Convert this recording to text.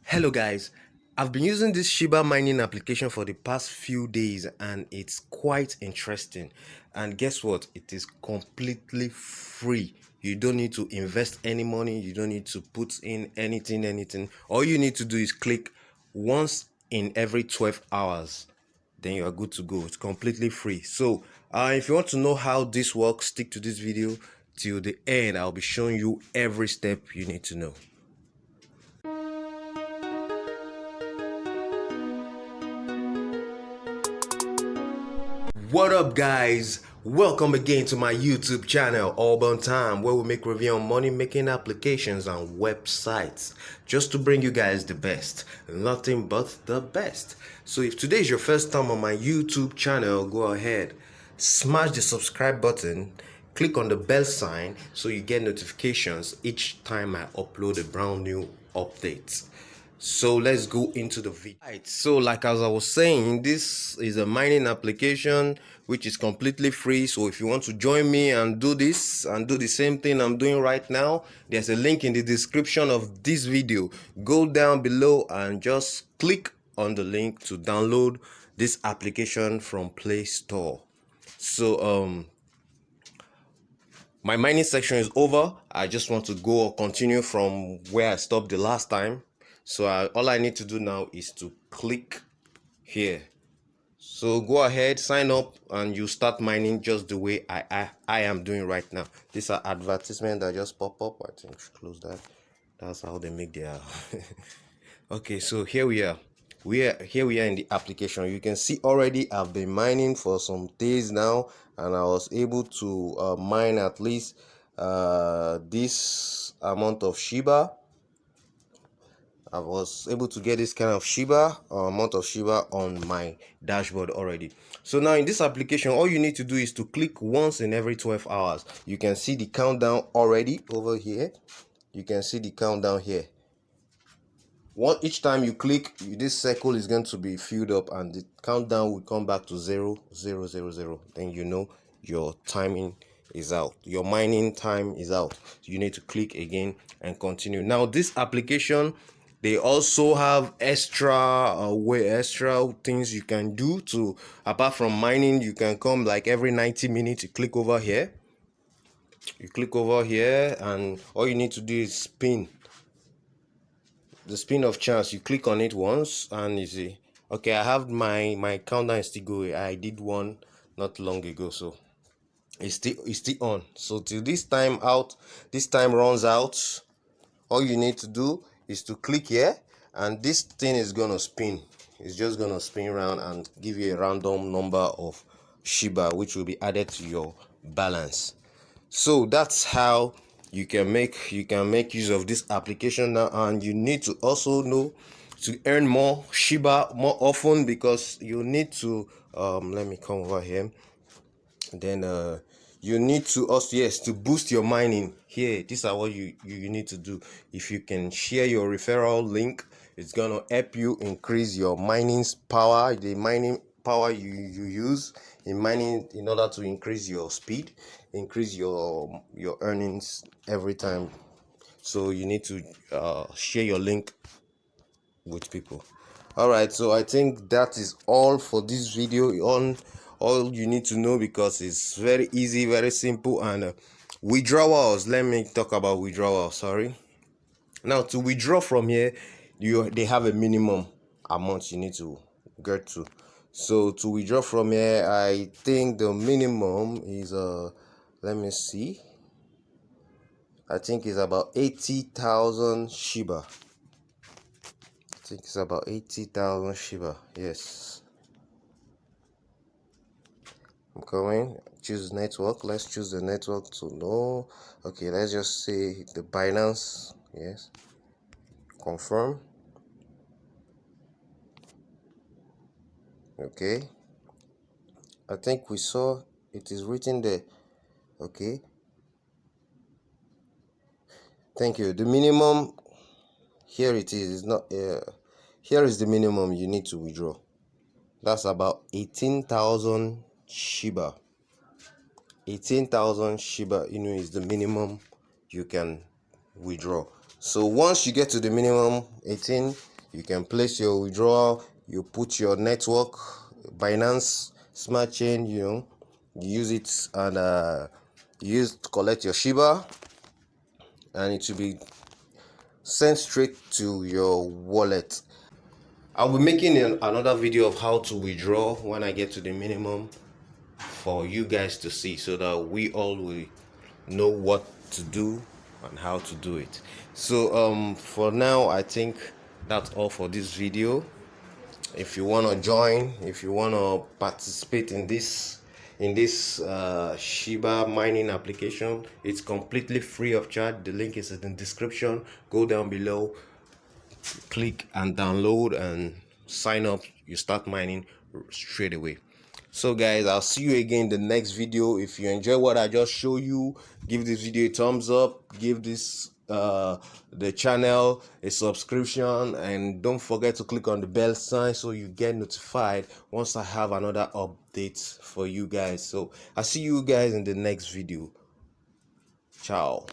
Hello guys, I've been using this Shiba mining application for the past few days and it's quite interesting. And guess what? It is completely free. You don't need to invest any money, you don't need to put in anything. All you need to do is click once in every 12 hours. Then you are good to go. It's completely free. So if you want to know how this works, stick to this video till the end. I'll be showing you every step you need to know. What up guys, welcome again to my YouTube channel Auburn Time, where we make review on money making applications and websites just to bring you guys the best, nothing but the best. So if today is your first time on my YouTube channel, go ahead, smash the subscribe button, click on the bell sign so you get notifications each time I upload a brand new update. So let's go into the video. Right, so like as I was saying, this is a mining application which is completely free. So if you want to join me and do this and do the same thing I'm doing right now, there's a link in the description of this video. Go down below and just click on the link to download this application from Play Store. So my mining section is over. I just want to go or continue from where I stopped the last time. So all I need to do now is to click here. So go ahead, sign up, and you start mining just the way I am doing right now. These are advertisements that just pop up. I think I should close that. That's how they make their okay, so here we are. Here we are in the application. You can see already I've been mining for some days now, and I was able to mine at least this amount of Shiba. I was able to get this kind of Shiba amount of Shiba on my dashboard already. So now in this application, all you need to do is to click once in every 12 hours. You can see the countdown already over here. You can see the countdown here. Each time you click, this circle is going to be filled up and the countdown will come back to 0 0 0 0. Then you know your timing is out, your mining time is out. You need to click again and continue. Now this application, they also have extra things you can do to, apart from mining. You can come like every 90 minutes, you click over here, and all you need to do is spin the spin of chance. You click on it once and you see, okay, I have my countdown is still going. I did one not long ago, so it's still on. So till this time runs out, all you need to do is to click here, and this thing is gonna spin. It's just gonna spin around and give you a random number of Shiba, which will be added to your balance. So that's how you can make use of this application now. And you need to also know to earn more Shiba more often, because you need to let me come over here. Then you need to also, yes, to boost your mining here. These are what you need to do. If you can share your referral link, it's gonna help you increase your mining power, the mining power you use in mining, in order to increase your speed, increase your earnings every time. So you need to share your link with people. All right, so I think that is all for this video. On all you need to know, because it's very easy, very simple. And withdrawals, let me talk about withdrawals. Sorry. Now to withdraw from here, they have a minimum amount you need to get to. So to withdraw from here, I think the minimum is let me see, I think it's about 80,000 Shiba. I think it's about 80,000 Shiba. Yes, I'm coming. Choose network. Let's choose the network to know. Okay, let's just say the Binance. Yes, confirm. Okay, I think we saw it is written there. Okay, thank you. The minimum here, it is not here is the minimum you need to withdraw. That's about 18,000 Shiba. 18,000 Shiba Inu is the minimum you can withdraw. So once you get to the minimum 18, You can place your withdrawal, you put your network, Binance Smart Chain, you use it, and you use to collect your Shiba, and it will be sent straight to your wallet. I'll be making another video of how to withdraw when I get to the minimum for you guys to see, so that we all will know what to do and how to do it. So for now, I think that's all for this video. If you want to join, if you want to participate in this Shiba mining application, it's completely free of charge. The link is in the description. Go down below, click and download and sign up. You start mining straight away. So guys, I'll see you again in the next video. If you enjoy what I just showed you, give this video a thumbs up, give this the channel a subscription, and don't forget to click on the bell sign so you get notified once I have another update for you guys. So I'll see you guys in the next video. Ciao.